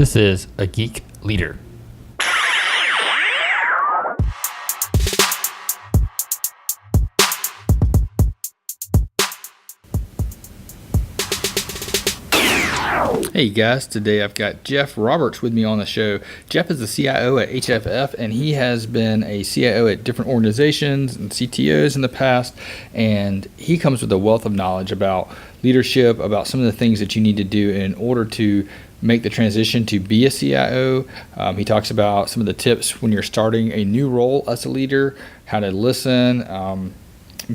This is A Geek Leader. Hey guys, today I've got Jeff Roberts with me on the show. Jeff is the CIO at HFF, and he has been a CIO at different organizations and CTOs in the past, and he comes with a wealth of knowledge about leadership, about some of the things that you need to do in order to make the transition to be a CIO. He talks about some of the tips when you're starting a new role as a leader, how to listen,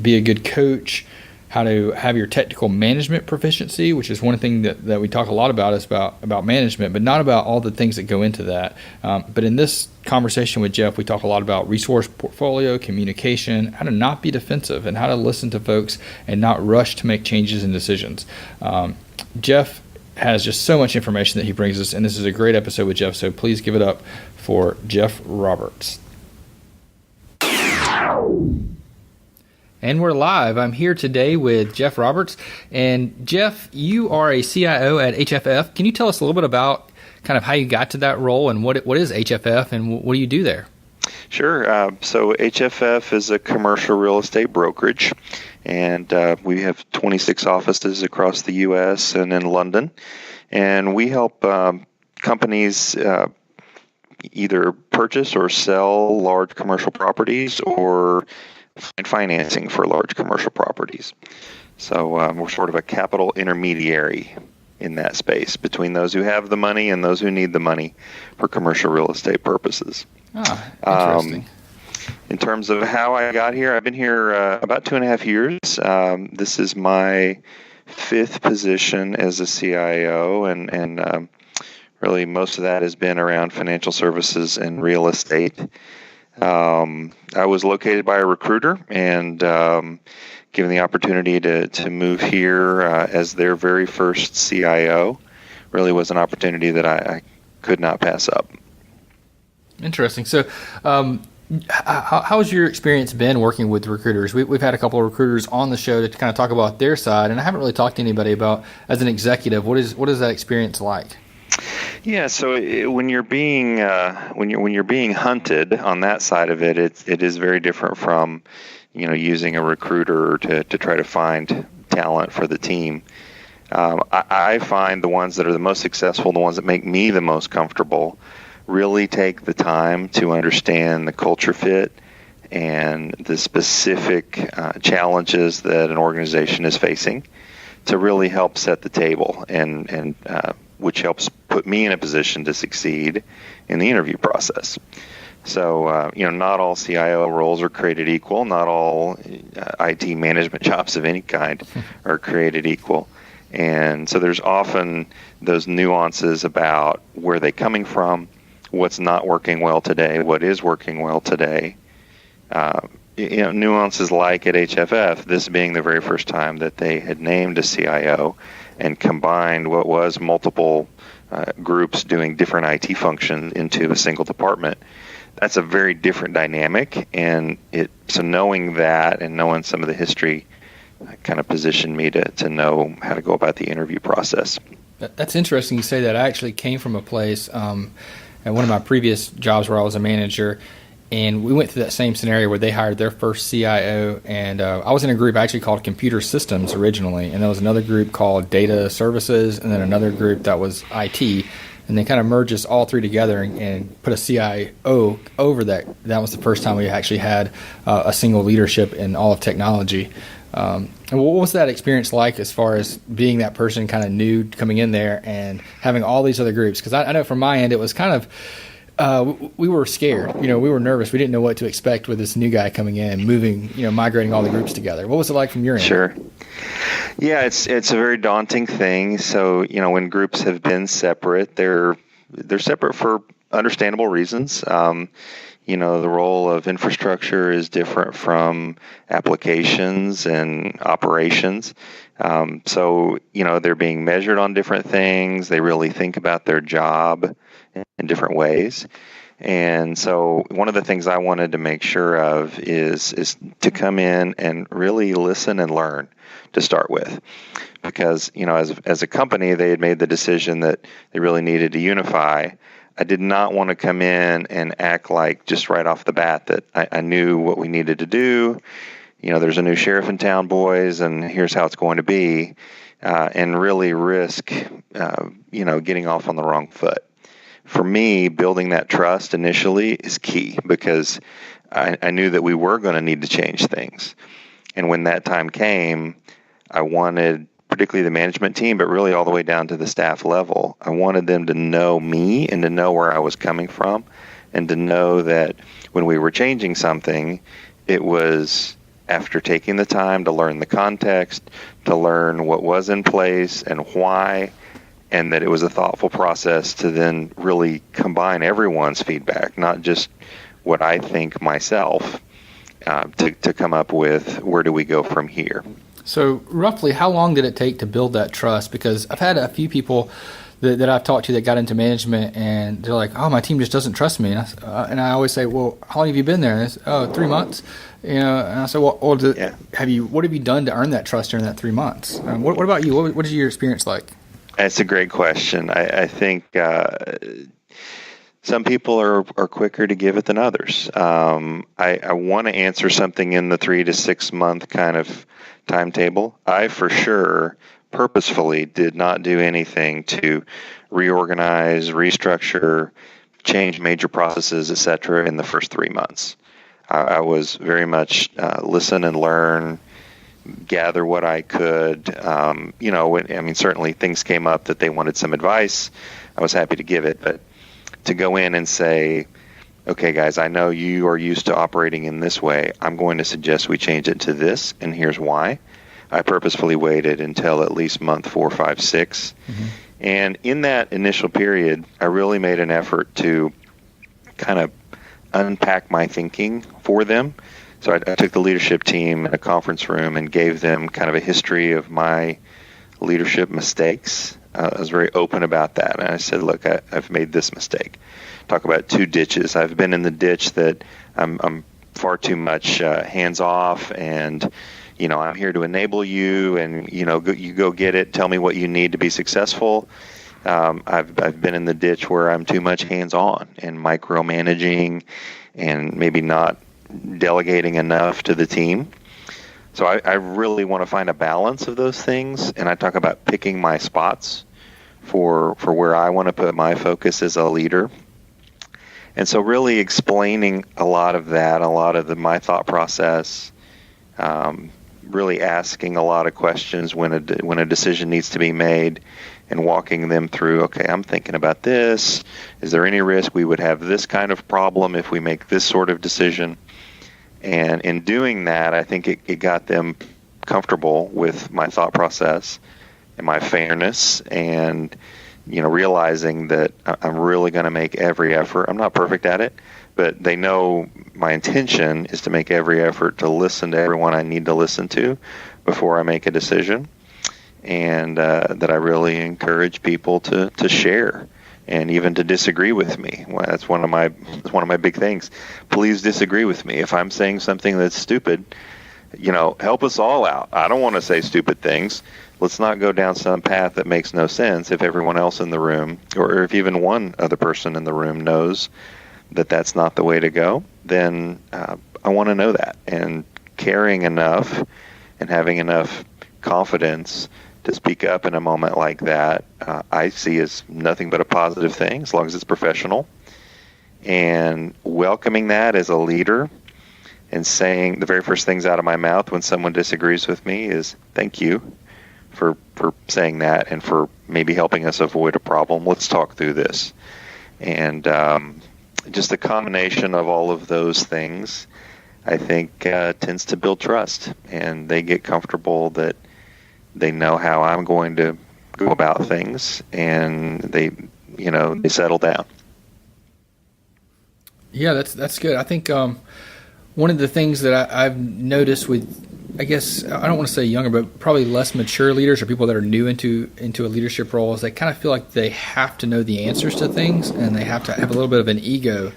be a good coach, how to have your technical management proficiency, which is one thing that we talk a lot about, is about management, but not about all the things that go into that. But in this conversation with Jeff, we talk a lot about resource portfolio, communication, how to not be defensive, and how to listen to folks and not rush to make changes and decisions. Jeff has just so much information that he brings us, and this is a great episode with Jeff, so please give it up for Jeff Roberts. And we're live. I'm here today with Jeff Roberts. And Jeff, you are a CIO at HFF. Can you tell us a little bit about kind of how you got to that role and what is HFF and what do you do there? Sure. So HFF is a commercial real estate brokerage, and we have 26 offices across the U.S. and in London. And we help companies either purchase or sell large commercial properties or find financing for large commercial properties. So we're sort of a capital intermediary in that space between those who have the money and those who need the money for commercial real estate purposes. Interesting. In terms of how I got here, I've been here about 2.5 years. This is my 5th position as a CIO, and really most of that has been around financial services and real estate. I was located by a recruiter and given the opportunity to move here as their very first CIO really was an opportunity that I could not pass up. Interesting. So how has your experience been working with recruiters? We've had a couple of recruiters on the show to kind of talk about their side, and I haven't really talked to anybody about, as an executive, what is that experience like? Yeah, so when you're being hunted on that side of it, it is very different from, using a recruiter to try to find talent for the team. I find the ones that are the most successful, the ones that make me the most comfortable, really take the time to understand the culture fit and the specific challenges that an organization is facing to really help set the table and which helps put me in a position to succeed in the interview process. So, not all CIO roles are created equal. Not all IT management jobs of any kind are created equal. And so there's often those nuances about where they're coming from, what's not working well today, what is working well today. Nuances like at HFF, this being the very first time that they had named a CIO and combined what was multiple groups doing different IT functions into a single department. That's a very different dynamic, and so knowing that and knowing some of the history kind of positioned me to know how to go about the interview process. That's interesting you say that. I actually came from a place at one of my previous jobs where I was a manager, and we went through that same scenario where they hired their first CIO, and I was in a group actually called Computer Systems originally, and there was another group called Data Services, and then another group that was IT, and they kind of merged us all three together and put a CIO over that. That was the first time we actually had a single leadership in all of technology. And what was that experience like as far as being that person kind of new coming in there and having all these other groups? Because I know from my end it was kind of, we were scared. We were nervous. We didn't know what to expect with this new guy coming in, moving, migrating all the groups together. What was it like from your end? Sure. Yeah, it's a very daunting thing. So, when groups have been separate, they're separate for understandable reasons. The role of infrastructure is different from applications and operations. So, they're being measured on different things. They really think about their job in different ways. And so one of the things I wanted to make sure of is to come in and really listen and learn to start with. Because, as a company, they had made the decision that they really needed to unify. I did not want to come in and act like just right off the bat that I knew what we needed to do. There's a new sheriff in town, boys, and here's how it's going to be, and really risk, getting off on the wrong foot. For me, building that trust initially is key because I knew that we were going to need to change things. And when that time came, I wanted, particularly the management team, but really all the way down to the staff level, I wanted them to know me and to know where I was coming from and to know that when we were changing something, it was after taking the time to learn the context, to learn what was in place and why, and that it was a thoughtful process to then really combine everyone's feedback, not just what I think myself, to come up with where do we go from here. So roughly how long did it take to build that trust? Because I've had a few people that I've talked to that got into management, and they're like, oh, my team just doesn't trust me. And I always say, well, how long have you been there? And it's, 3 months. And I said, well, what have you done to earn that trust during that 3 months? What about you? What is your experience like? That's a great question. I think some people are quicker to give it than others. I want to answer something in the 3 to 6 month kind of timetable. I for sure purposefully did not do anything to reorganize, restructure, change major processes, etc. in the first 3 months. I was very much listen and learn, gather what I could. Certainly things came up that they wanted some advice. I was happy to give it, but to go in and say, okay, guys, I know you are used to operating in this way. I'm going to suggest we change it to this, and here's why. I purposefully waited until at least month 4, 5, 6. Mm-hmm. And in that initial period, I really made an effort to kind of unpack my thinking for them. So I took the leadership team in a conference room and gave them kind of a history of my leadership mistakes. I was very open about that. And I said, look, I've made this mistake. Talk about 2 ditches. I've been in the ditch that I'm far too much hands off, and I'm here to enable you, and you go get it. Tell me what you need to be successful. I've been in the ditch where I'm too much hands on and micromanaging, and maybe not delegating enough to the team. So I really want to find a balance of those things, and I talk about picking my spots for where I want to put my focus as a leader. And so really explaining a lot of that, my thought process, really asking a lot of questions when a decision needs to be made, and walking them through, okay, I'm thinking about this. Is there any risk we would have this kind of problem if we make this sort of decision? And in doing that, I think it got them comfortable with my thought process and my fairness, and realizing that I'm really going to make every effort. I'm not perfect at it, but they know my intention is to make every effort to listen to everyone I need to listen to before I make a decision, and that I really encourage people to share and even to disagree with me. Well, that's one of my big things. Please disagree with me. If I'm saying something that's stupid, help us all out. I don't want to say stupid things. Let's not go down some path that makes no sense if everyone else in the room, or if even one other person in the room knows that that's not the way to go. Then I want to know that, and caring enough and having enough confidence to speak up in a moment like that, I see as nothing but a positive thing, as long as it's professional. And welcoming that as a leader, and saying the very first things out of my mouth when someone disagrees with me is, thank you for saying that, and for maybe helping us avoid a problem. Let's talk through this. And just a combination of all of those things, I think, tends to build trust, and they get comfortable that they know how I'm going to go about things, and they settle down. Yeah, that's good. I think one of the things that I've noticed with I guess I don't want to say younger, but probably less mature leaders or people that are new into a leadership role is they kind of feel like they have to know the answers to things and they have to have a little bit of an ego.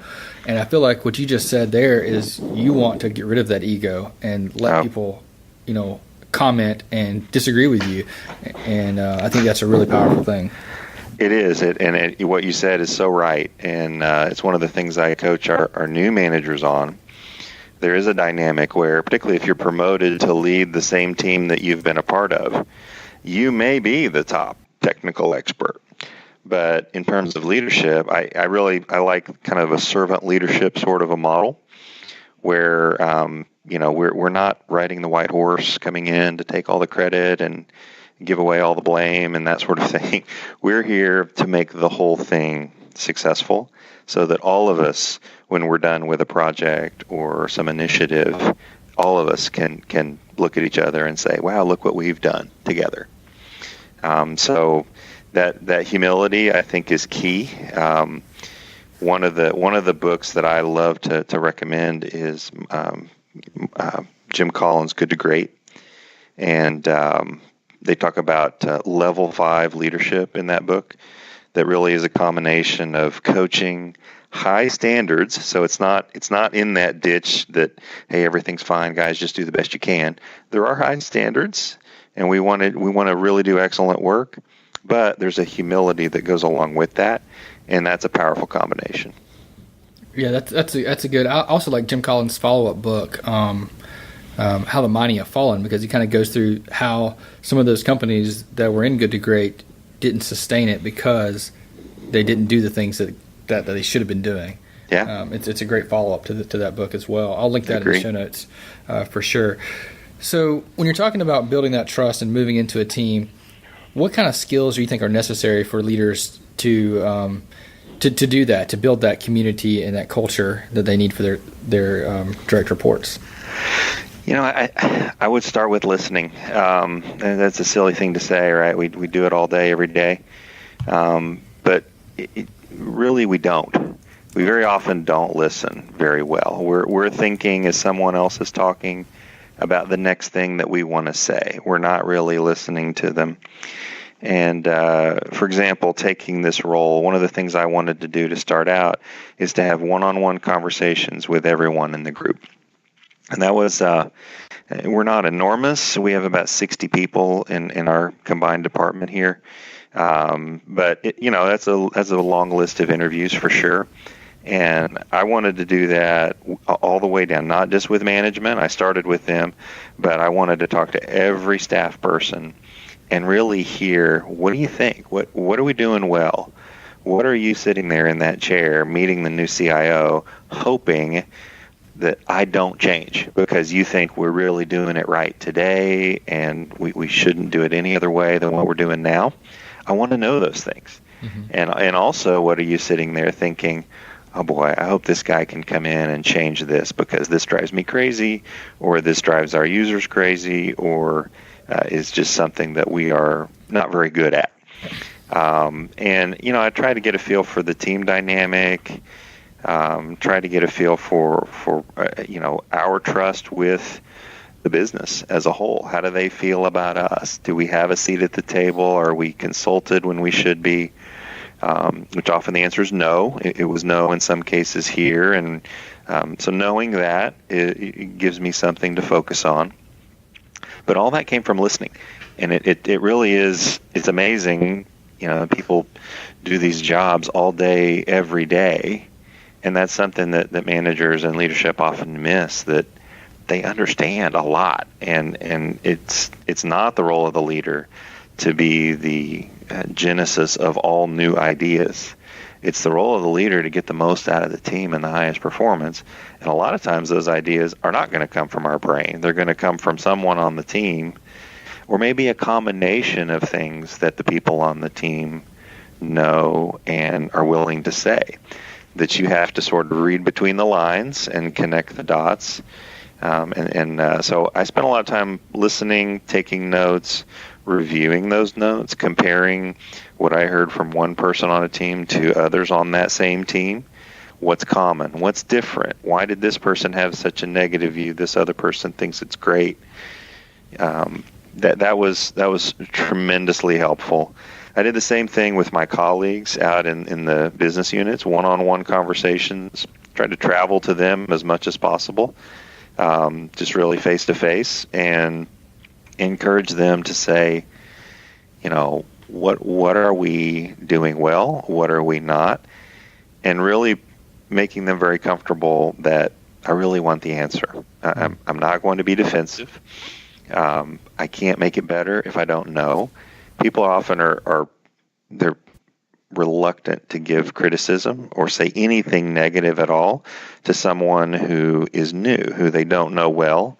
And I feel like what you just said there is you want to get rid of that ego and let people, comment and disagree with you. And I think that's a really powerful thing. It is, what you said is so right, and it's one of the things I coach our new managers on. There is a dynamic where, particularly if you're promoted to lead the same team that you've been a part of, you may be the top technical expert. But in terms of leadership, I like kind of a servant leadership sort of a model where, we're not riding the white horse coming in to take all the credit and give away all the blame and that sort of thing. We're here to make the whole thing successful so that all of us, when we're done with a project or some initiative, all of us can look at each other and say, wow, look what we've done together. So that humility, I think, is key. One of the books that I love to recommend is Jim Collins' Good to Great. And they talk about level 5 leadership in that book. That really is a combination of coaching, high standards. So it's not in that ditch that, hey, everything's fine, guys, just do the best you can. There are high standards, and we want to really do excellent work. But there's a humility that goes along with that, and that's a powerful combination. Yeah, that's a good. I also like Jim Collins' follow-up book, How the Mighty Have Fallen, because he kind of goes through how some of those companies that were in Good to Great didn't sustain it because they didn't do the things that they should have been doing. Yeah, it's a great follow-up to that book as well. I'll link that in the show notes for sure. So when you're talking about building that trust and moving into a team, what kind of skills do you think are necessary for leaders to do that, to build that community and that culture that they need for their direct reports? I would start with listening. And that's a silly thing to say, right? We do it all day, every day. But really we don't. We very often don't listen very well. We're thinking as someone else is talking about the next thing that we want to say. We're not really listening to them. And for example, taking this role, one of the things I wanted to do to start out is to have one-on-one conversations with everyone in the group. And that was, we're not enormous. We have about 60 people in our combined department here. But that's a long list of interviews for sure. And I wanted to do that all the way down, not just with management. I started with them, but I wanted to talk to every staff person and really hear, what do you think? What are we doing well? What are you sitting there in that chair meeting the new CIO hoping that I don't change because you think we're really doing it right today and we shouldn't do it any other way than what we're doing now? I want to know those things. Mm-hmm. And also, what are you sitting there thinking, oh boy, I hope this guy can come in and change this because this drives me crazy, or this drives our users crazy, or is just something that we are not very good at. And I try to get a feel for the team dynamic, try to get a feel for our trust with the business as a whole. How do they feel about us? Do we have a seat at the table? Are we consulted when we should be? Which often the answer is no. It was no in some cases here. And so knowing that, it gives me something to focus on. But all that came from listening. And it really is, it's amazing. People do these jobs all day, every day. And that's something that managers and leadership often miss, that they understand a lot. And it's not the role of the leader to be the genesis of all new ideas. It's the role of the leader to get the most out of the team and the highest performance. And a lot of times those ideas are not going to come from our brain. They're going to come from someone on the team, or maybe a combination of things that the people on the team know and are willing to say, that you have to sort of read between the lines and connect the dots. So I spent a lot of time listening, taking notes, reviewing those notes, comparing what I heard from one person on a team to others on that same team. What's common? What's different? Why did this person have such a negative view? This other person thinks it's great. That was tremendously helpful. I did the same thing with my colleagues out in the business units, one-on-one conversations, tried to travel to them as much as possible, just really face-to-face, and encourage them to say, what are we doing well, what are we not, and really making them very comfortable that I really want the answer. I'm not going to be defensive. I can't make it better if I don't know. People often they're reluctant to give criticism or say anything negative at all to someone who is new, who they don't know well.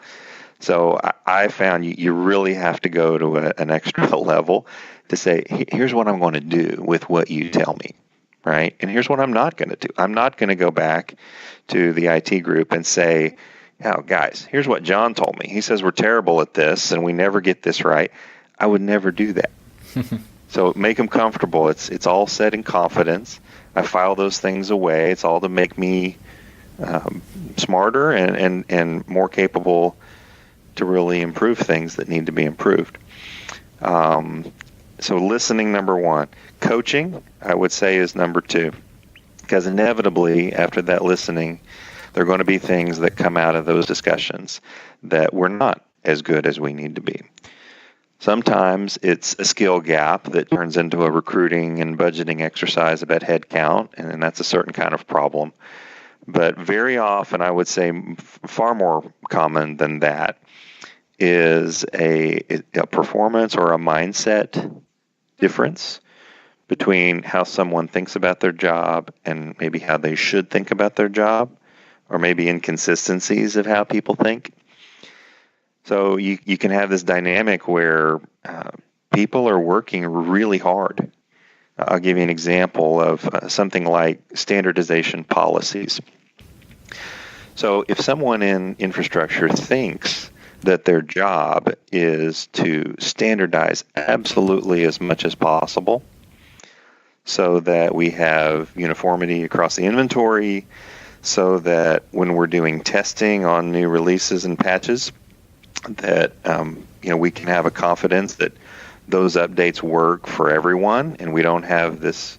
So I found you really have to go to an extra level to say, here's what I'm going to do with what you tell me, right? And here's what I'm not going to do. I'm not going to go back to the IT group and say, oh, guys, here's what John told me. He says we're terrible at this and we never get this right. I would never do that. So make them comfortable. It's all said in confidence. I file those things away. It's all to make me smarter and more capable to really improve things that need to be improved. So listening, number one. Coaching, I would say, is number two. Because inevitably, after that listening, there are going to be things that come out of those discussions that we're not as good as we need to be. Sometimes it's a skill gap that turns into a recruiting and budgeting exercise about headcount, and that's a certain kind of problem. But very often, I would say far more common than that, is a performance or a mindset difference between how someone thinks about their job and maybe how they should think about their job, or maybe inconsistencies of how people think. So you can have this dynamic where people are working really hard. I'll give you an example of something like standardization policies. So if someone in infrastructure thinks that their job is to standardize absolutely as much as possible so that we have uniformity across the inventory, so that when we're doing testing on new releases and patches, that we can have a confidence that those updates work for everyone, and we don't have this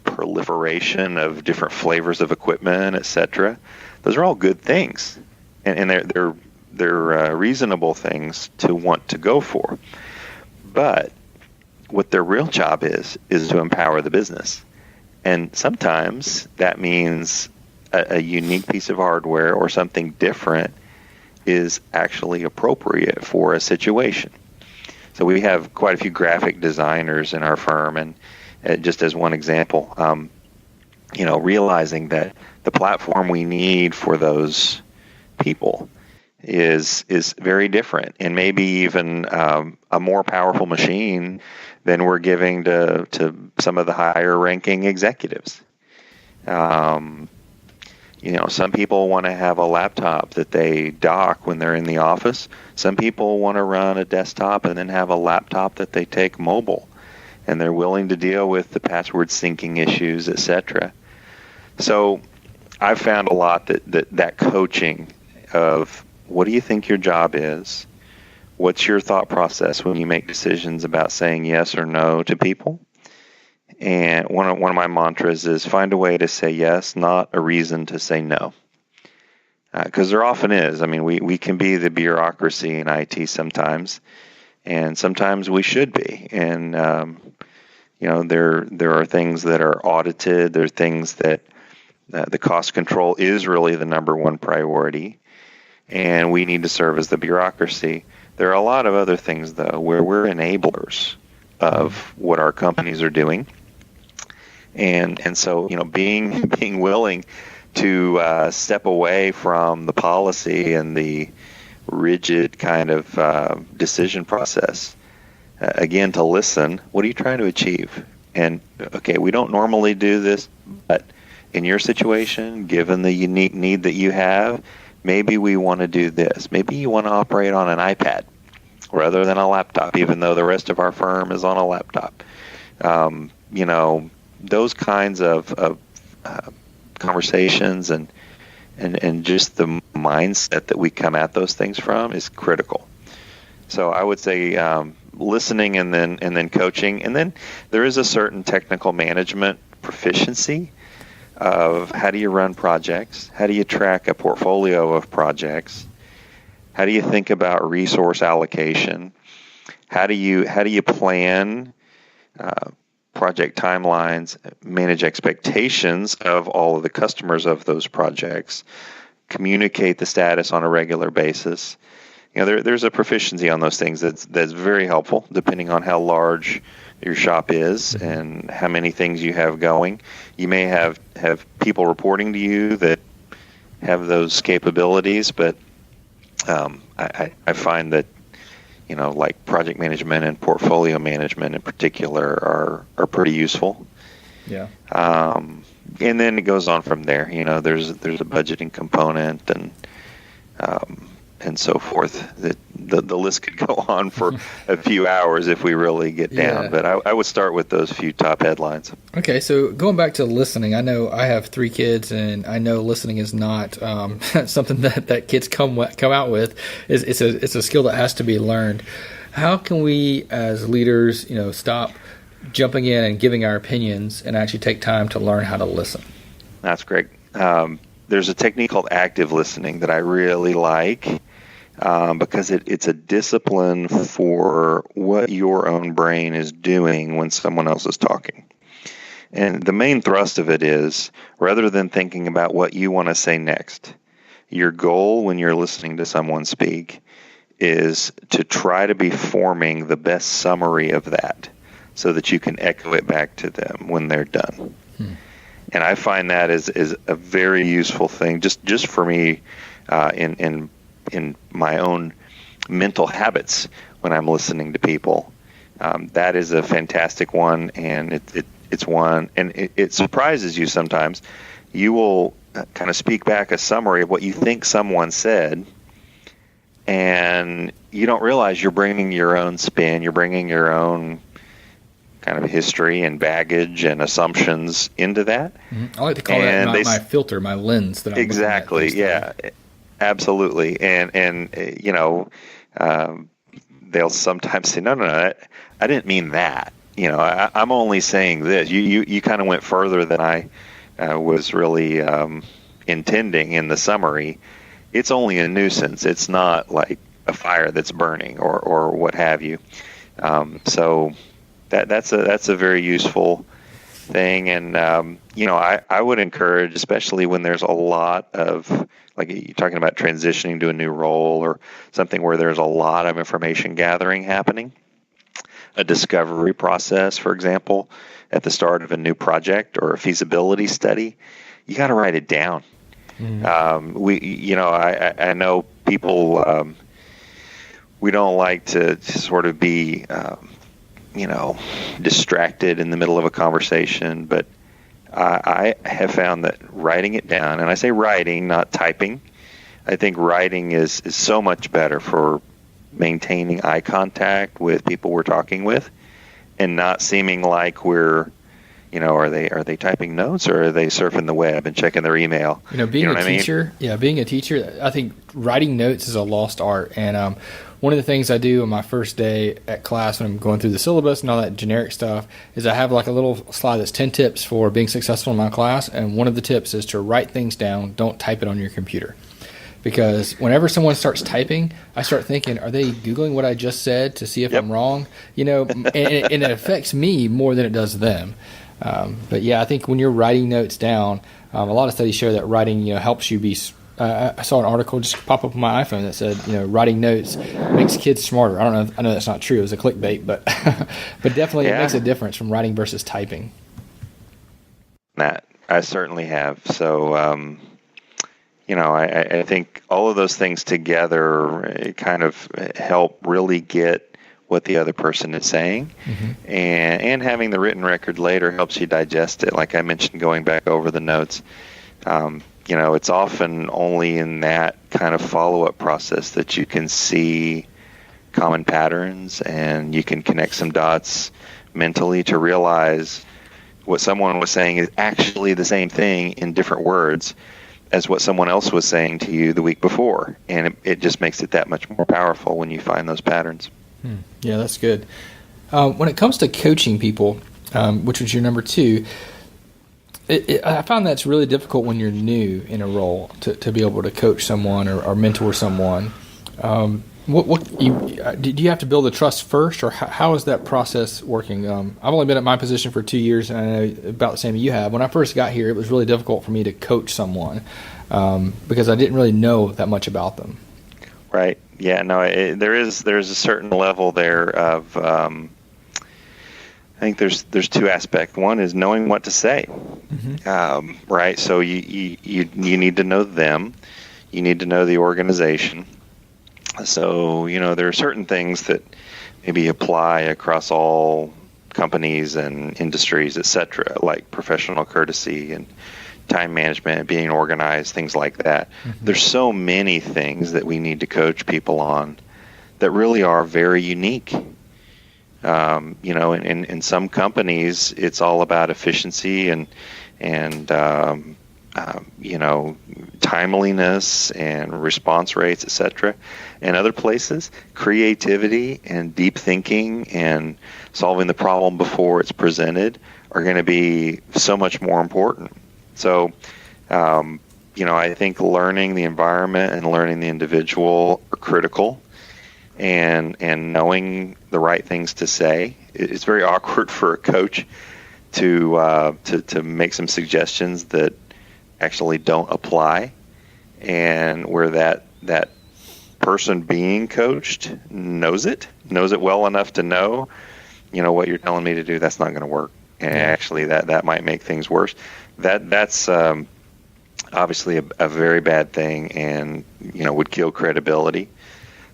proliferation of different flavors of equipment, etc. Those are all good things, and they're reasonable things to want to go for. But what their real job is to empower the business, and sometimes that means a unique piece of hardware or something different is actually appropriate for a situation. So we have quite a few graphic designers in our firm, and just as one example, realizing that the platform we need for those people is very different, and maybe even a more powerful machine than we're giving to some of the higher ranking executives. Some people want to have a laptop that they dock when they're in the office. Some people want to run a desktop and then have a laptop that they take mobile, and they're willing to deal with the password syncing issues, etc. So I've found a lot that coaching of what do you think your job is? What's your thought process when you make decisions about saying yes or no to people? And one of my mantras is find a way to say yes, not a reason to say no. Because there often is. I mean, we can be the bureaucracy in IT sometimes, and sometimes we should be. And there are things that are audited. There are things that the cost control is really the number one priority, and we need to serve as the bureaucracy. There are a lot of other things, though, where we're enablers of what our companies are doing. And so, being willing to step away from the policy and the rigid kind of decision process, again, to listen, what are you trying to achieve? And, okay, we don't normally do this, but in your situation, given the unique need that you have, maybe we want to do this. Maybe you want to operate on an iPad rather than a laptop, even though the rest of our firm is on a laptop. Those kinds of conversations and just the mindset that we come at those things from is critical. So I would say listening and then coaching, and then there is a certain technical management proficiency of how do you run projects, how do you track a portfolio of projects, how do you think about resource allocation, how do you plan project timelines, manage expectations of all of the customers of those projects, communicate the status on a regular basis. There's a proficiency on those things that's very helpful depending on how large your shop is and how many things you have going. You may have people reporting to you that have those capabilities, but I find that like project management and portfolio management in particular are pretty useful. Yeah. And then it goes on from there. There's a budgeting component and so forth. The list could go on for a few hours if we really get down. Yeah. But I would start with those few top headlines. Okay, so going back to listening, I know I have 3 kids, and I know listening is not something that kids come out with. It's a skill that has to be learned. How can we, as leaders, stop jumping in and giving our opinions and actually take time to learn how to listen? That's great. There's a technique called active listening that I really like because it's a discipline for what your own brain is doing when someone else is talking. And the main thrust of it is, rather than thinking about what you want to say next, your goal when you're listening to someone speak is to try to be forming the best summary of that so that you can echo it back to them when they're done. And I find that is a very useful thing, just for me in my own mental habits when I'm listening to people. That is a fantastic one, and it's one, and it surprises you sometimes. You will kind of speak back a summary of what you think someone said, and you don't realize you're bringing your own spin, you're bringing your own kind of history and baggage and assumptions into that. I like to call that my filter, my lens. That I'm exactly, yeah, absolutely. And they'll sometimes say, no, I didn't mean that. I'm only saying this. You kind of went further than I was really intending in the summary. It's only a nuisance. It's not like a fire that's burning or what have you. So that's a very useful thing. And, I would encourage, especially when there's a lot of, like you're talking about transitioning to a new role or something where there's a lot of information gathering happening, a discovery process, for example, at the start of a new project or a feasibility study, you got to write it down. I know people, we don't like to sort of be, distracted in the middle of a conversation, but I have found that writing it down, and I say writing, not typing, I think writing is so much better for maintaining eye contact with people we're talking with and not seeming like we're, are they typing notes or are they surfing the web and checking their email? Being a teacher, being a teacher, I think writing notes is a lost art. And one of the things I do on my first day at class when I'm going through the syllabus and all that generic stuff is I have like a little slide that's 10 tips for being successful in my class. And one of the tips is to write things down. Don't type it on your computer. Because whenever someone starts typing, I start thinking, are they Googling what I just said to see if I'm wrong? And it affects me more than it does them. But yeah, I think when you're writing notes down, a lot of studies show that writing, helps you be. I saw an article just pop up on my iPhone that said, writing notes makes kids smarter. I don't know. I know that's not true. It was a clickbait, but but definitely it makes a difference from writing versus typing. That I certainly have. So, I think all of those things together kind of help really get what the other person is saying, and having the written record later helps you digest it. Like I mentioned, going back over the notes, it's often only in that kind of follow-up process that you can see common patterns and you can connect some dots mentally to realize what someone was saying is actually the same thing in different words. as what someone else was saying to you the week before. And it just makes it that much more powerful when you find those patterns. Yeah, that's good. When it comes to coaching people, which was your number 2, I find that's really difficult when you're new in a role to be able to coach someone or mentor someone. Do you have to build the trust first, or how is that process working? I've only been at my position for 2 years, and I know about the same as you have. When I first got here, it was really difficult for me to coach someone because I didn't really know that much about them. Right. Yeah. No. There's a certain level there of. I think there's 2 aspects. One is knowing what to say. Mm-hmm. Right. So you need to know them. You need to know the organization. So, there are certain things that maybe apply across all companies and industries, et cetera, like professional courtesy and time management, being organized, things like that. Mm-hmm. There's so many things that we need to coach people on that really are very unique. In some companies, it's all about efficiency and timeliness and response rates, et cetera. And other places, creativity and deep thinking and solving the problem before it's presented are going to be so much more important. So, I think learning the environment and learning the individual are critical, and knowing the right things to say. It's very awkward for a coach to make some suggestions that actually don't apply, and where that person being coached knows it well enough to know, what you're telling me to do, that's not going to work, and actually that might make things worse. That's obviously a very bad thing, and would kill credibility.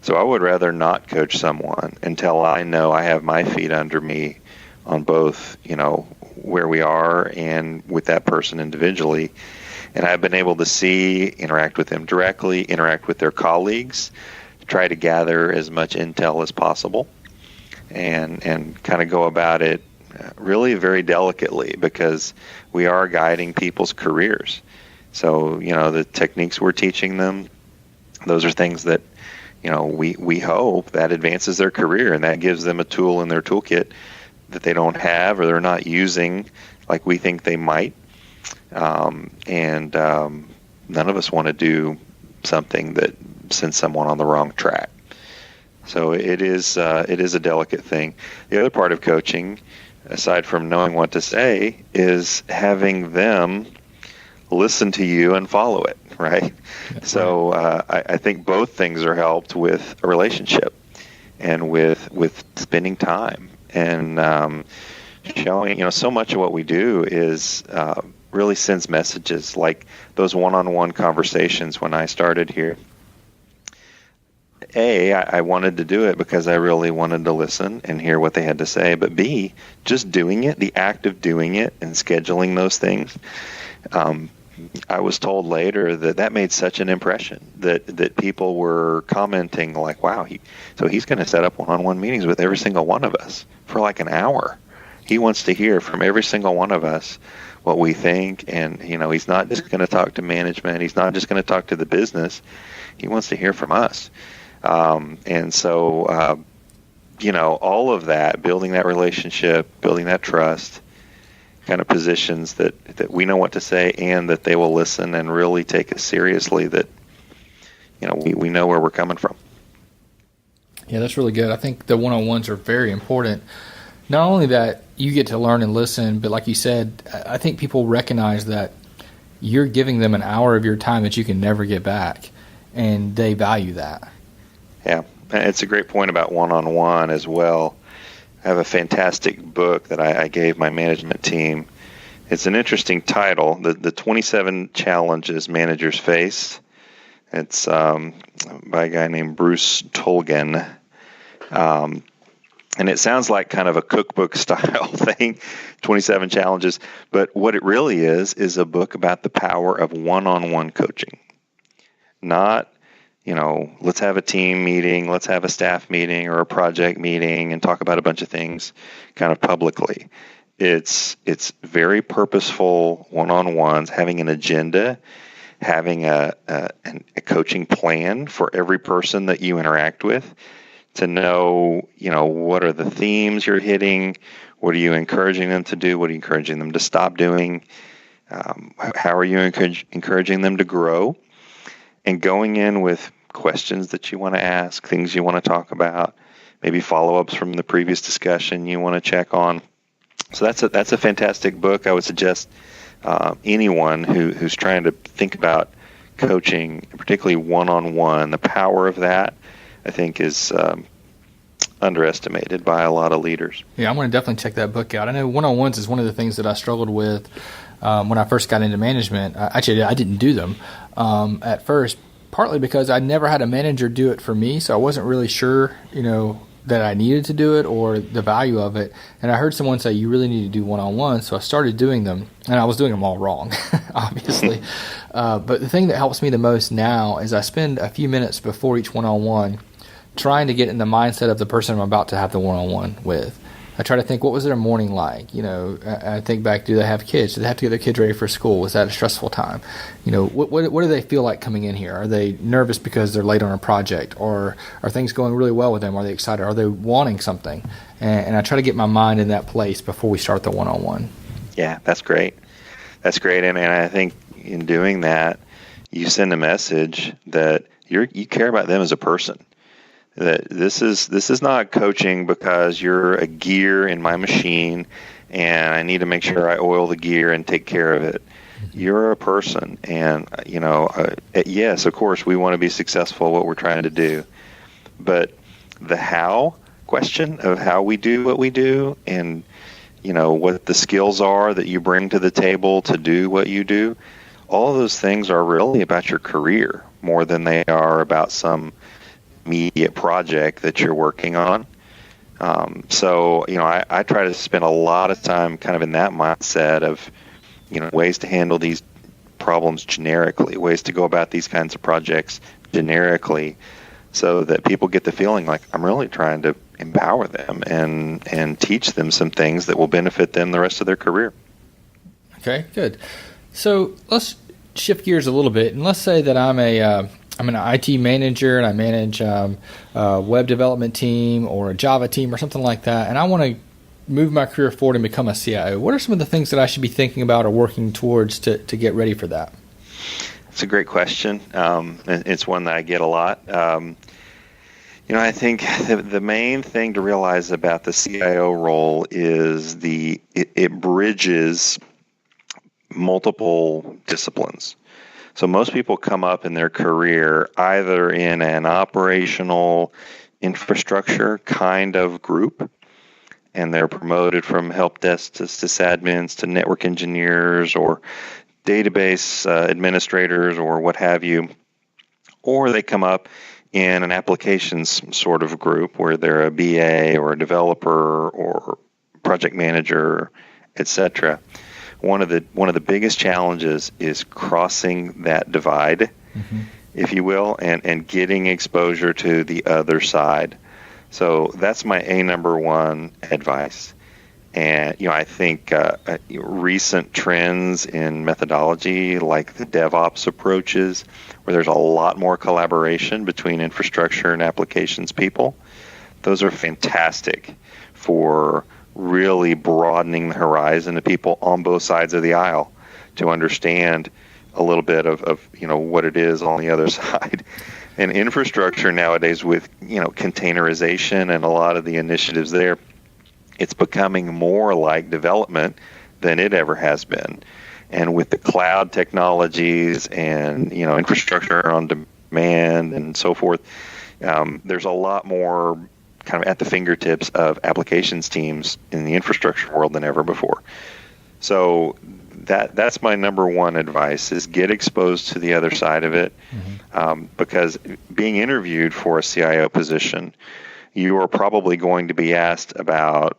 So I would rather not coach someone until I know I have my feet under me on both, where we are and with that person individually. And I've been able to interact with them directly, interact with their colleagues, try to gather as much intel as possible, and kind of go about it really very delicately, because we are guiding people's careers. So, the techniques we're teaching them, those are things that, we hope that advances their career, and that gives them a tool in their toolkit that they don't have or they're not using like we think they might. And none of us want to do something that sends someone on the wrong track. So it is a delicate thing. The other part of coaching, aside from knowing what to say, is having them listen to you and follow it, right? So I think both things are helped with a relationship and with spending time and showing, so much of what we do is really sends messages, like those one-on-one conversations when I started here. I wanted to do it because I really wanted to listen and hear what they had to say. But B, just doing it, the act of doing it and scheduling those things, I was told later that made such an impression that people were commenting like, wow, he's going to set up one-on-one meetings with every single one of us for like an hour. He wants to hear from every single one of us what we think, and he's not just going to talk to management. He's not just going to talk to the business. He wants to hear from us. And so, all of that, building that relationship, building that trust, kind of positions that we know what to say and that they will listen and really take us seriously, that, we know where we're coming from. Yeah, that's really good. I think the one-on-ones are very important. Not only that you get to learn and listen, but like you said, I think people recognize that you're giving them an hour of your time that you can never get back, and they value that. Yeah, it's a great point about one-on-one as well. I have a fantastic book that I gave my management team. It's an interesting title, the 27 Challenges Managers Face. It's by a guy named Bruce Tolgan. And it sounds like kind of a cookbook style thing, 27 challenges. But what it really is a book about the power of one-on-one coaching. Not, let's have a team meeting, let's have a staff meeting or a project meeting and talk about a bunch of things kind of publicly. It's very purposeful one-on-ones, having an agenda, having a coaching plan for every person that you interact with, to know, what are the themes you're hitting, what are you encouraging them to do, what are you encouraging them to stop doing, how are you encouraging them to grow, and going in with questions that you want to ask, things you want to talk about, maybe follow-ups from the previous discussion you want to check on. So that's a fantastic book. I would suggest anyone who's trying to think about coaching, particularly one-on-one, the power of that, I think, is underestimated by a lot of leaders. Yeah, I'm going to definitely check that book out. I know one-on-ones is one of the things that I struggled with when I first got into management. Actually, I didn't do them at first, partly because I never had a manager do it for me, so I wasn't really sure, that I needed to do it or the value of it. And I heard someone say, you really need to do one-on-one, so I started doing them, and I was doing them all wrong, obviously. But the thing that helps me the most now is I spend a few minutes before each one-on-one trying to get in the mindset of the person I'm about to have the one-on-one with. I try to think, what was their morning like? I think back, do they have kids? Do they have to get their kids ready for school? Was that a stressful time? What do they feel like coming in here? Are they nervous because they're late on a project? Or are things going really well with them? Are they excited? Are they wanting something? And I try to get my mind in that place before we start the one-on-one. Yeah, that's great. That's great. And I think in doing that, you send a message that you care about them as a person. That this is not coaching because you're a gear in my machine and I need to make sure I oil the gear and take care of it. You're a person, and yes, of course, we want to be successful at what we're trying to do, but the how question of how we do what we do, and what the skills are that you bring to the table to do what you do, all of those things are really about your career more than they are about some immediate project that you're working on. So I try to spend a lot of time kind of in that mindset of, ways to handle these problems generically, ways to go about these kinds of projects generically, so that people get the feeling like I'm really trying to empower them and teach them some things that will benefit them the rest of their career. Okay, good. So let's shift gears a little bit, and let's say that I'm an IT manager and I manage a web development team or a Java team or something like that, and I want to move my career forward and become a CIO. What are some of the things that I should be thinking about or working towards to get ready for that? It's a great question. It's one that I get a lot. I think the main thing to realize about the CIO role is it bridges multiple disciplines. So most people come up in their career either in an operational infrastructure kind of group, and they're promoted from help desk to sysadmins to network engineers or database administrators or what have you, or they come up in an applications sort of group where they're a BA or a developer or project manager, etc. One of the biggest challenges is crossing that divide, if you will, and getting exposure to the other side. So that's my number one advice. And I think recent trends in methodology, like the DevOps approaches, where there's a lot more collaboration between infrastructure and applications people, those are fantastic for really broadening the horizon of people on both sides of the aisle to understand a little bit of what it is on the other side. And infrastructure nowadays with, containerization and a lot of the initiatives there, it's becoming more like development than it ever has been. And with the cloud technologies and, infrastructure on demand and so forth, there's a lot more kind of at the fingertips of applications teams in the infrastructure world than ever before. So that's my number one advice, is get exposed to the other side of it, because being interviewed for a CIO position, you are probably going to be asked about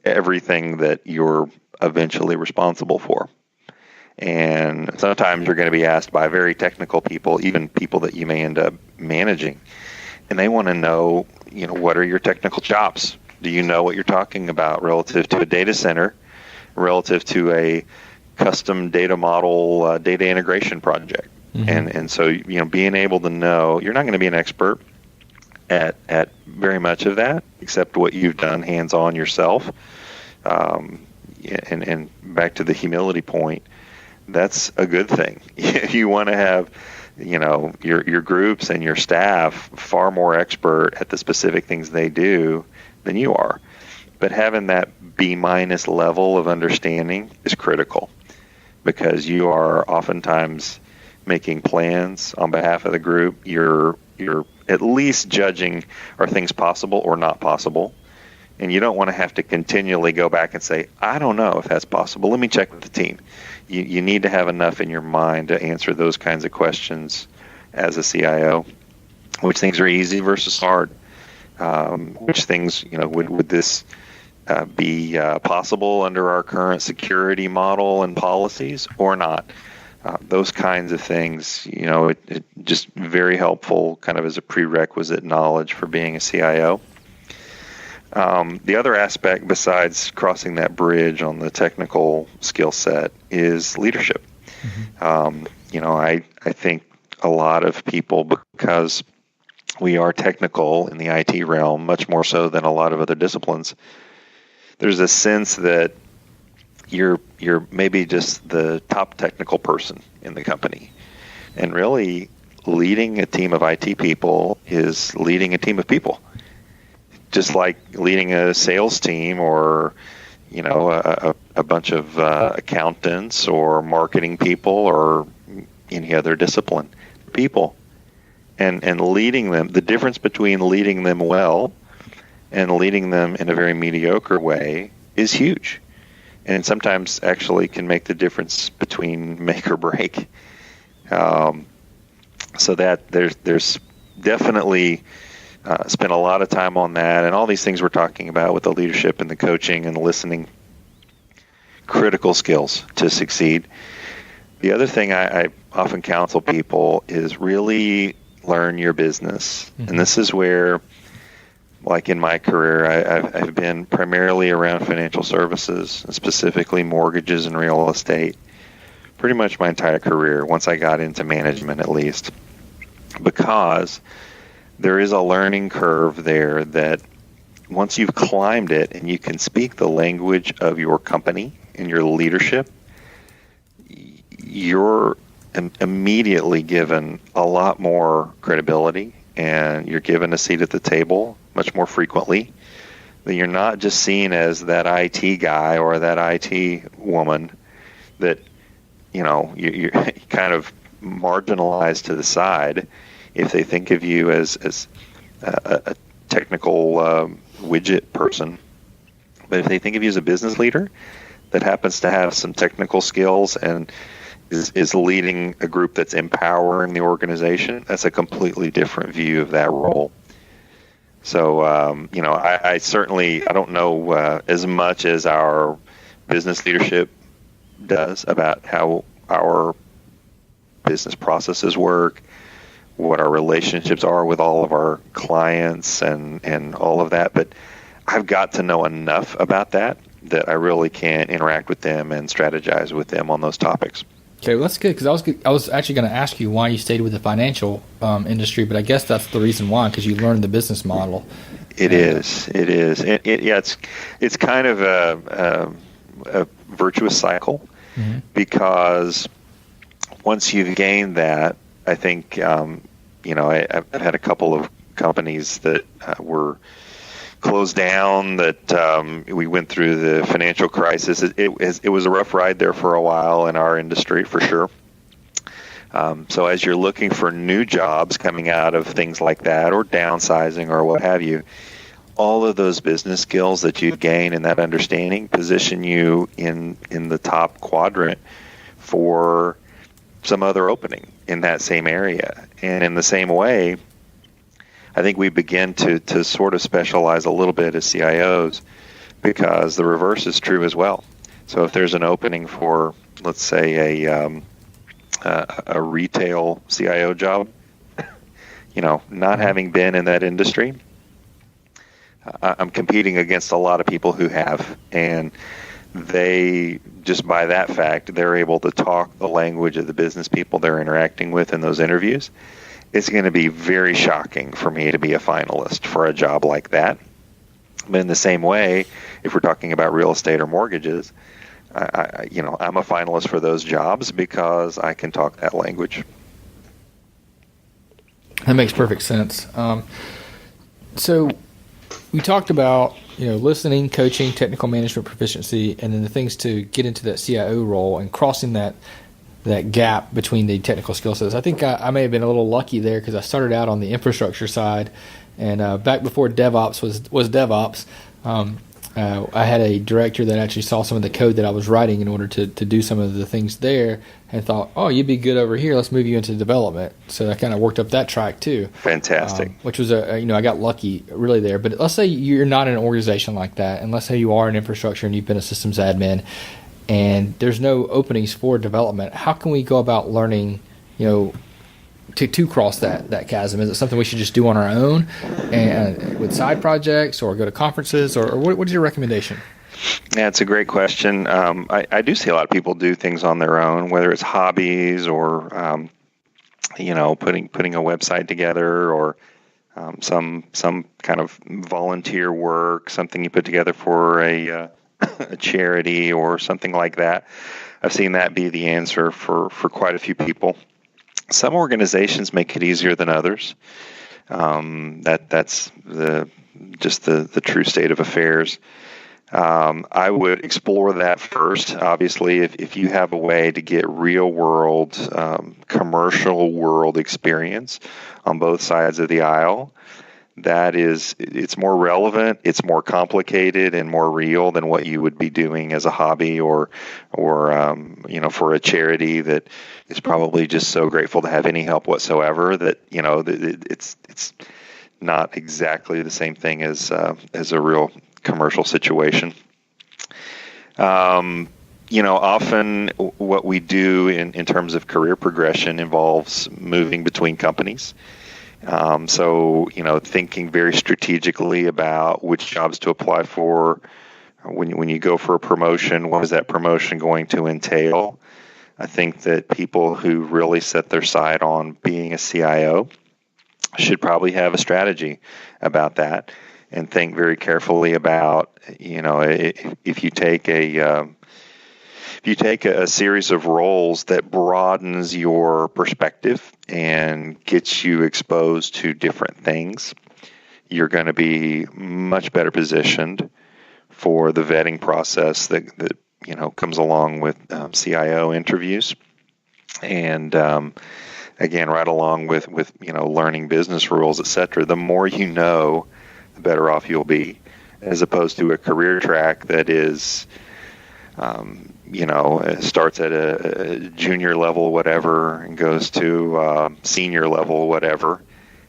everything that you're eventually responsible for. And sometimes you're going to be asked by very technical people, even people that you may end up managing. And they want to know, what are your technical chops? Do you know what you're talking about relative to a data center, relative to a custom data model, data integration project? And so, being able to know you're not going to be an expert at very much of that, except what you've done hands-on yourself. And back to the humility point, that's a good thing. You want to have, your groups and your staff far more expert at the specific things they do than you are. But having that B- level of understanding is critical, because you are oftentimes making plans on behalf of the group. You're at least judging, are things possible or not possible? And you don't want to have to continually go back and say, I don't know if that's possible. Let me check with the team. You need to have enough in your mind to answer those kinds of questions as a CIO. Which things are easy versus hard? Which things, would this be possible under our current security model and policies or not? Those kinds of things, it just very helpful kind of as a prerequisite knowledge for being a CIO. The other aspect besides crossing that bridge on the technical skill set is leadership. I think a lot of people, because we are technical in the IT realm, much more so than a lot of other disciplines, there's a sense that you're maybe just the top technical person in the company. And really, leading a team of IT people is leading a team of people. Just like leading a sales team or, a bunch of accountants or marketing people or any other discipline. People. And leading them, the difference between leading them well and leading them in a very mediocre way is huge. And sometimes actually can make the difference between make or break. So that there's definitely spent a lot of time on that, and all these things we're talking about with the leadership and the coaching and the listening, critical skills to succeed. The other thing I often counsel people is really learn your business. And this is where, like in my career, I've been primarily around financial services, specifically mortgages and real estate, pretty much my entire career, once I got into management at least, because there is a learning curve there that once you've climbed it and you can speak the language of your company and your leadership, you're immediately given a lot more credibility, and you're given a seat at the table much more frequently. That you're not just seen as that IT guy or that IT woman that, you're kind of marginalized to the side if they think of you as a technical widget person. But if they think of you as a business leader that happens to have some technical skills and is leading a group that's empowering the organization, that's a completely different view of that role. So, I certainly, I don't know as much as our business leadership does about how our business processes work, what our relationships are with all of our clients and all of that. But I've got to know enough about that I really can interact with them and strategize with them on those topics. Okay, well, that's good, because I was actually going to ask you why you stayed with the financial industry, but I guess that's the reason why, because you learned the business model. It is. It's kind of a virtuous cycle, because once you've gained that, I think I've had a couple of companies that were closed down, that we went through the financial crisis. It was a rough ride there for a while in our industry, for sure. So as you're looking for new jobs coming out of things like that, or downsizing or what have you, all of those business skills that you gain and that understanding position you in the top quadrant for some other opening in that same area. And in the same way, I think we begin to sort of specialize a little bit as CIOs, because the reverse is true as well. So if there's an opening for, let's say, a retail CIO job, not having been in that industry, I'm competing against a lot of people who have, and they, just by that fact, they're able to talk the language of the business people they're interacting with in those interviews. It's going to be very shocking for me to be a finalist for a job like that. But in the same way, if we're talking about real estate or mortgages, I'm a finalist for those jobs because I can talk that language. That makes perfect sense. So we talked about listening, coaching, technical management proficiency, and then the things to get into that CIO role and crossing that gap between the technical skill sets. I think I may have been a little lucky there because I started out on the infrastructure side, and back before DevOps was DevOps, I had a director that actually saw some of the code that I was writing in order to do some of the things there, and thought, oh, you'd be good over here. Let's move you into development. So I kind of worked up that track too. Fantastic. Which was I got lucky really there. But let's say you're not in an organization like that, and let's say you are in infrastructure and you've been a systems admin, and there's no openings for development. How can we go about learning, to cross that chasm? Is it something we should just do on our own and with side projects, or go to conferences, or what is your recommendation? Yeah, it's a great question. I do see a lot of people do things on their own, whether it's hobbies or putting a website together, or some kind of volunteer work, something you put together for a charity or something like that. I've seen that be the answer for quite a few people. Some organizations make it easier than others. That's the true state of affairs. I would explore that first. Obviously, if you have a way to get real world, commercial world experience on both sides of the aisle, it's more relevant, it's more complicated and more real than what you would be doing as a hobby or for a charity that is probably just so grateful to have any help whatsoever that it's not exactly the same thing as a real commercial situation. Often what we do in terms of career progression involves moving between companies. Thinking very strategically about which jobs to apply for. When you go for a promotion, what is that promotion going to entail? I think that people who really set their sight on being a CIO should probably have a strategy about that and think very carefully about, if you take a series of roles that broadens your perspective and gets you exposed to different things, you're going to be much better positioned for the vetting process that comes along with CIO interviews, and again, right along with learning business rules, etc. The more you know, the better off you'll be, as opposed to a career track that is starts at a junior level whatever and goes to senior level whatever,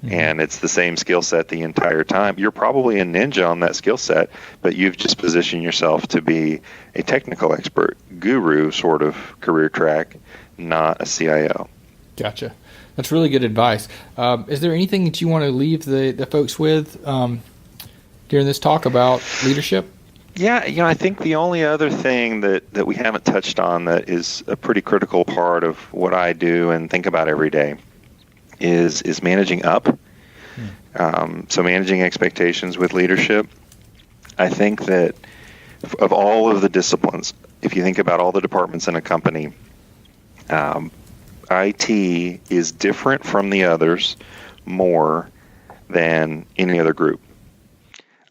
and it's the same skill set the entire time. You're probably a ninja on that skill set, but you've just positioned yourself to be a technical expert, guru sort of career track, not a CIO. Gotcha. That's really good advice. Is there anything that you want to leave the folks with during this talk about leadership? Yeah, I think the only other thing that we haven't touched on that is a pretty critical part of what I do and think about every day is managing up. So managing expectations with leadership. I think that of all of the disciplines, if you think about all the departments in a company, IT is different from the others more than any other group.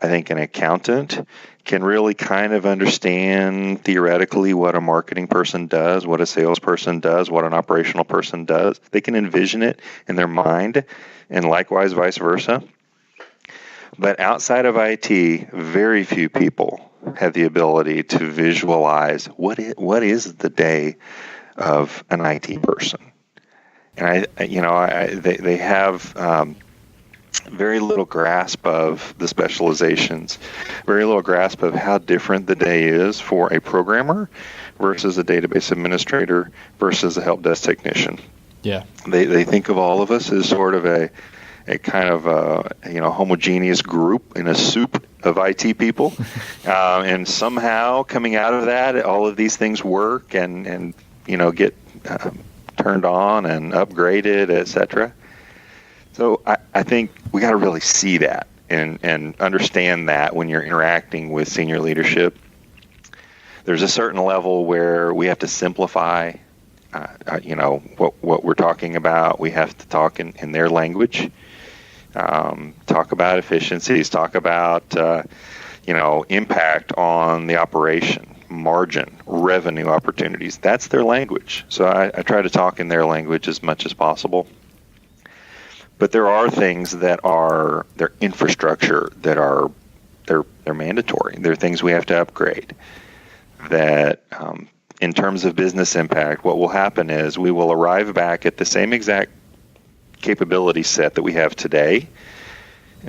I think an accountant can really kind of understand theoretically what a marketing person does, what a salesperson does, what an operational person does. They can envision it in their mind, and likewise vice versa. But outside of IT, very few people have the ability to visualize what is the day of an IT person. And they have very little grasp of the specializations, very little grasp of how different the day is for a programmer versus a database administrator versus a help desk technician. Yeah. They think of all of us as sort of a a kind of homogeneous group in a soup of IT people, and somehow coming out of that, all of these things work and get turned on and upgraded, etc. So I think we got to really see that and understand that when you're interacting with senior leadership. There's a certain level where we have to simplify, what we're talking about. We have to talk in their language, talk about efficiencies, talk about, impact on the operation, margin, revenue opportunities. That's their language. So I try to talk in their language as much as possible. But there are things that are their infrastructure that are they're mandatory. There are things we have to upgrade. That in terms of business impact, what will happen is we will arrive back at the same exact capability set that we have today,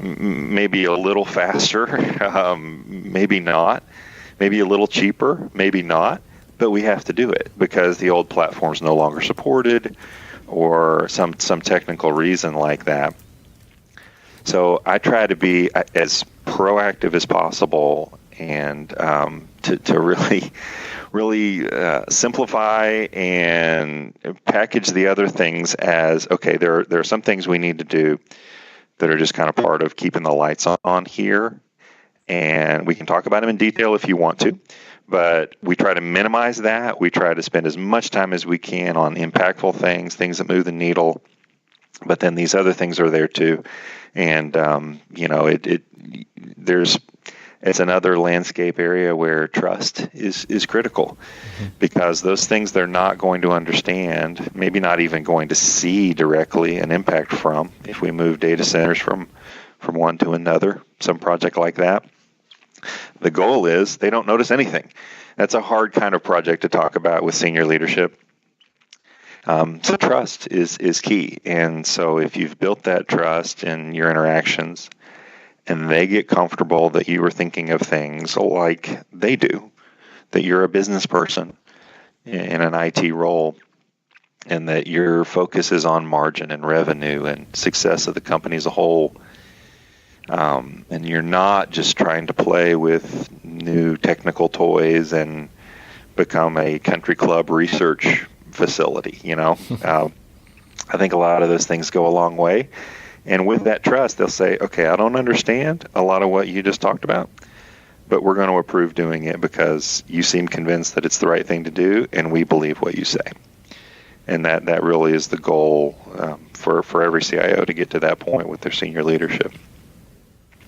maybe a little faster, maybe not, maybe a little cheaper, maybe not, but we have to do it because the old platform's no longer supported or some technical reason like that. So I try to be as proactive as possible and to really simplify and package the other things as, okay, there are some things we need to do that are just kind of part of keeping the lights on here, and we can talk about them in detail if you want to, but we try to minimize that. We try to spend as much time as we can on impactful things that move the needle, but then these other things are there too, and it's another landscape area where trust is critical, because those things they're not going to understand, maybe not even going to see directly an impact from if we move data centers from one to another, some project like that. The goal is they don't notice anything. That's a hard kind of project to talk about with senior leadership. So trust is key. And so if you've built that trust in your interactions, and they get comfortable that you are thinking of things like they do, that you're a business person in an IT role, and that your focus is on margin and revenue and success of the company as a whole, and you're not just trying to play with new technical toys and become a country club research facility, I think a lot of those things go a long way. And with that trust, they'll say, okay, I don't understand a lot of what you just talked about, but we're going to approve doing it because you seem convinced that it's the right thing to do, and we believe what you say. And that really is the goal for every CIO to get to that point with their senior leadership.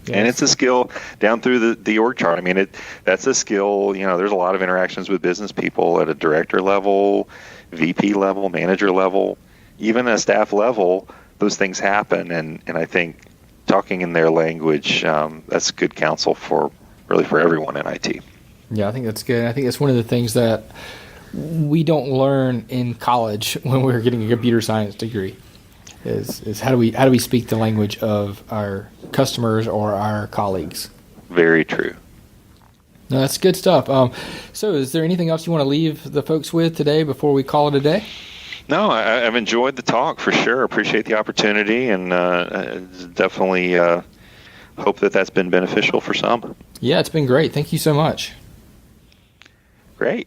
Yes. And it's a skill down through the org chart. I mean, that's a skill. There's a lot of interactions with business people at a director level, VP level, manager level, even a staff level. Those things happen, and I think talking in their language, that's good counsel for everyone in IT. Yeah, I think that's good. I think that's one of the things that we don't learn in college when we're getting a computer science degree is how do we speak the language of our customers or our colleagues. Very true. No, that's good stuff. So is there anything else you want to leave the folks with today before we call it a day? No, I've enjoyed the talk for sure. Appreciate the opportunity, and definitely hope that's been beneficial for some. Yeah, it's been great. Thank you so much. Great.